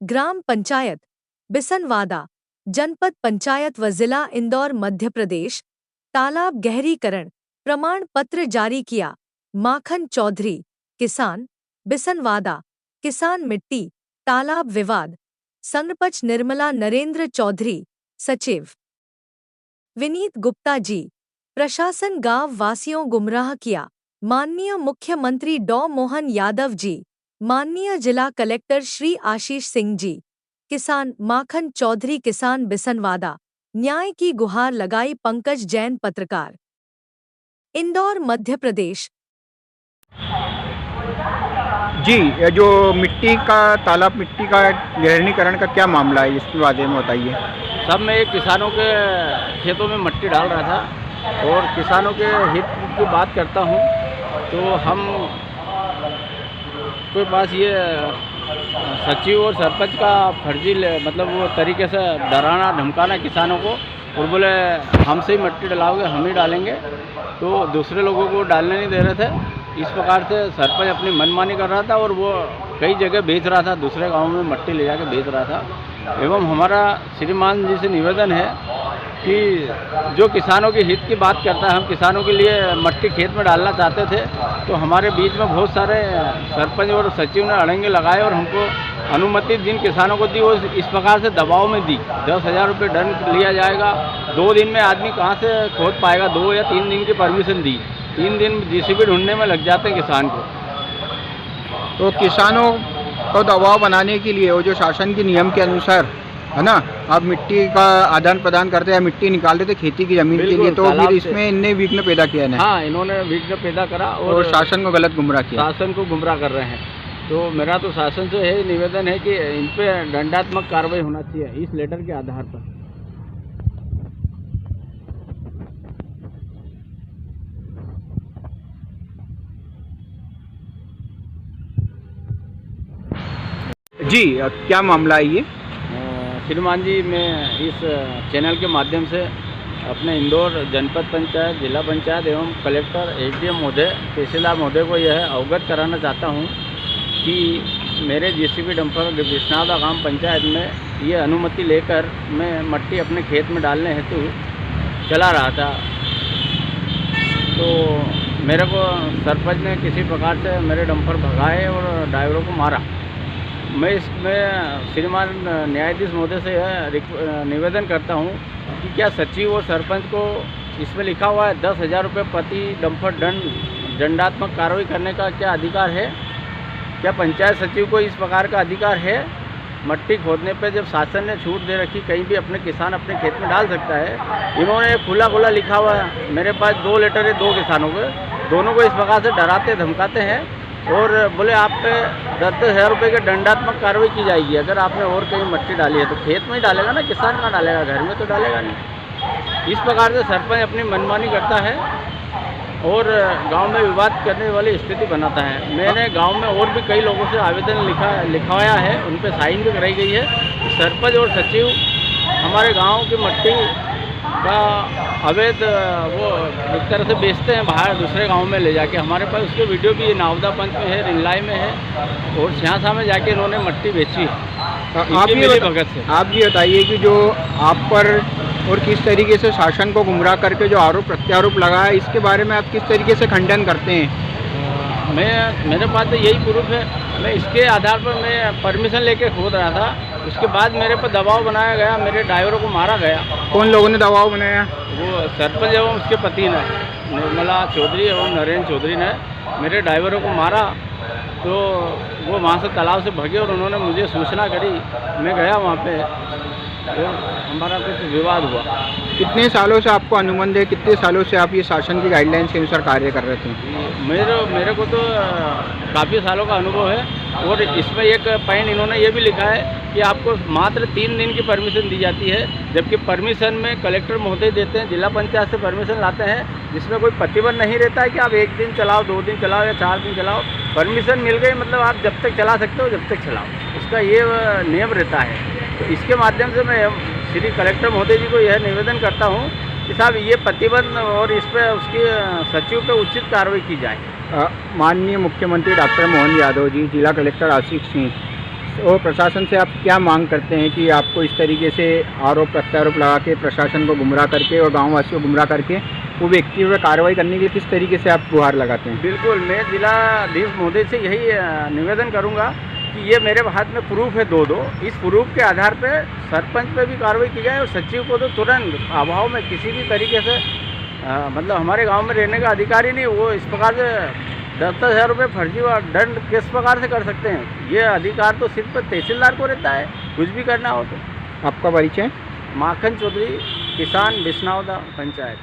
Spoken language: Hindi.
ग्राम पंचायत बिसनवादा, जनपद पंचायत व जिला इंदौर मध्य प्रदेश, तालाब गहरीकरण प्रमाण पत्र जारी किया। माखन चौधरी, किसान, बिसनवादा, किसान मिट्टी, तालाब विवाद, सरपंच निर्मला नरेंद्र चौधरी, सचिव विनीत गुप्ता जी, प्रशासन गांव वासियों गुमराह किया। माननीय मुख्यमंत्री डॉ मोहन यादव जी, माननीय जिला कलेक्टर श्री आशीष सिंह जी, किसान माखन चौधरी, किसान बिसनवादा, न्याय की गुहार लगाई। पंकज जैन, पत्रकार, इंदौर मध्य प्रदेश। जी, ये जो मिट्टी का तालाब मिट्टी का गहरीकरण का क्या मामला है, इसके बारे में बताइए। सब मैं किसानों के खेतों में मिट्टी डाल रहा था और किसानों के हित की बात करता हूँ तो हम के पास ये सचिव और सरपंच का फर्जी मतलब वो तरीके से डराना धमकाना किसानों को, और बोले हमसे ही मिट्टी डलाओगे, हम ही डालेंगे, तो दूसरे लोगों को डालने नहीं दे रहे थे। इस प्रकार से सरपंच अपनी मनमानी कर रहा था और वो कई जगह बेच रहा था, दूसरे गांव में मिट्टी ले जाकर बेच रहा था। एवं हमारा श्रीमान जी से निवेदन है कि जो किसानों के हित की बात करता है, हम किसानों के लिए मिट्टी खेत में डालना चाहते थे, तो हमारे बीच में बहुत सारे सरपंच और सचिव ने अड़ंगे लगाए और हमको अनुमति जिन किसानों को दी वो इस प्रकार से दबाव में दी। 10,000 रुपये दंड लिया जाएगा। 2 दिन में आदमी कहाँ से खोद पाएगा, 2 या 3 दिन की परमिशन दी, 3 दिन जीसीबी ढूंढने में लग जाते हैं किसान को। तो किसानों को दबाव बनाने के लिए वो जो शासन के नियम के अनुसार है ना, आप मिट्टी का आदान प्रदान करते हैं, मिट्टी निकाल देते खेती की जमीन के लिए, तो फिर इसमें इनने विघ्न पैदा किया है। हाँ, इन्होंने विघ्न पैदा करा और शासन को गलत गुमराह किया, शासन को गुमराह कर रहे हैं। तो मेरा तो शासन से यही निवेदन है कि इन पे दंडात्मक कार्रवाई होना चाहिए इस लेटर के आधार पर। जी, क्या मामला है ये? श्रीमान जी, मैं इस चैनल के माध्यम से अपने इंदौर जनपद पंचायत, जिला पंचायत एवं कलेक्टर, एसडीएम महोदय, तहसीलदार महोदय को यह अवगत कराना चाहता हूं कि मेरे जीसीबी डंपर बिसनवादा ग्राम पंचायत में ये अनुमति लेकर मैं मिट्टी अपने खेत में डालने हेतु चला रहा था, तो मेरे को सरपंच ने किसी प्रकार से मेरे डंपर भगाए और ड्राइवरों को मारा। मैं इसमें श्रीमान न्यायाधीश महोदय से यह निवेदन करता हूं कि क्या सचिव और सरपंच को इसमें लिखा हुआ है 10,000 रुपये प्रति डंपर दंडात्मक कार्रवाई करने का क्या अधिकार है? क्या पंचायत सचिव को इस प्रकार का अधिकार है? मिट्टी खोदने पे जब शासन ने छूट दे रखी, कहीं भी अपने किसान अपने खेत में डाल सकता है। इन्होंने खुला खुला लिखा हुआ है। मेरे पास 2 लेटर है 2 किसानों के, दोनों को इस प्रकार से डराते धमकाते हैं और बोले आप पे 10,000 रुपये की दंडात्मक कार्रवाई की जाएगी अगर आपने और कहीं मिट्टी डाली है। तो खेत में ही डालेगा ना, किसान कहाँ डालेगा, घर में तो डालेगा नहीं। इस प्रकार से सरपंच अपनी मनमानी करता है और गांव में विवाद करने वाली स्थिति बनाता है। मैंने गांव में और भी कई लोगों से आवेदन लिखवाया है, उन पर साइन भी कराई गई है। सरपंच और सचिव हमारे गांव की मिट्टी का अवैध वो एक तरह से बेचते हैं बाहर दूसरे गांव में ले जाके। हमारे पास उसके वीडियो भी नावदा पंच में है, रिंगलाई में है और सियासा में जाके इन्होंने मिट्टी बेची है। आप ये बताइए कि जो आप पर और किस तरीके से शासन को गुमराह करके जो आरोप प्रत्यारोप लगा है, इसके बारे में आप किस तरीके से खंडन करते हैं? मेरे पास तो यही प्रूफ है। मैं इसके आधार पर मैं परमिशन लेके खोद रहा था, उसके बाद मेरे पर दबाव बनाया गया, मेरे ड्राइवरों को मारा गया। कौन लोगों ने दबाव बनाया? वो सरपंच एवं उसके पति ने, निर्मला चौधरी एवं नरेंद्र चौधरी ने मेरे ड्राइवरों को मारा। तो वो वहाँ से तालाब से भगे और उन्होंने मुझे सूचना करी। मैं गया वहाँ पे और हमारा कुछ विवाद हुआ। कितने सालों से आपको अनुबंध है, कितने सालों से आप ये शासन की गाइडलाइंस के अनुसार कार्य कर रहे थे? मेरे को तो काफ़ी सालों का अनुभव है और इसमें एक पॉइंट इन्होंने ये भी लिखा है कि आपको मात्र 3 दिन की परमिशन दी जाती है, जबकि परमिशन में कलेक्टर महोदय देते हैं, जिला पंचायत से परमिशन लाते हैं, जिसमें कोई प्रतिबंध नहीं रहता है कि आप 1 दिन चलाओ, 2 दिन चलाओ या 4 दिन चलाओ। परमिशन मिल गई मतलब आप जब तक चला सकते हो जब तक चलाओ, इसका ये नियम रहता है। तो इसके माध्यम से मैं श्री कलेक्टर महोदय जी को यह निवेदन करता हूँ कि साहब ये प्रतिबंध और इस पर उसकी सचिव पे उचित कार्रवाई की जाए। माननीय मुख्यमंत्री डॉक्टर मोहन यादव जी, जिला कलेक्टर आशीष सिंह, और प्रशासन से आप क्या मांग करते हैं कि आपको इस तरीके से आरोप प्रत्यारोप लगा के प्रशासन को गुमराह करके और गाँव वासियों को गुमराह करके वो व्यक्ति पर कार्रवाई करने के लिए किस तरीके से आप गुहार लगाते हैं? बिल्कुल, मैं जिलाधीश महोदय से यही निवेदन करूंगा कि ये मेरे हाथ में प्रूफ है दो इस प्रूफ के आधार पे सरपंच पे भी कार्रवाई की जाए और सचिव को तो तुरंत अभाव में किसी भी तरीके से मतलब हमारे गांव में रहने का अधिकार ही नहीं, वो इस प्रकार से 10,000 रुपये फर्जी और दंड किस प्रकार से कर सकते हैं? ये अधिकार तो सिर्फ तहसीलदार को रहता है, कुछ भी करना हो तो। आपका परिचय? माखन चौधरी, किसान बिसनौदा पंचायत।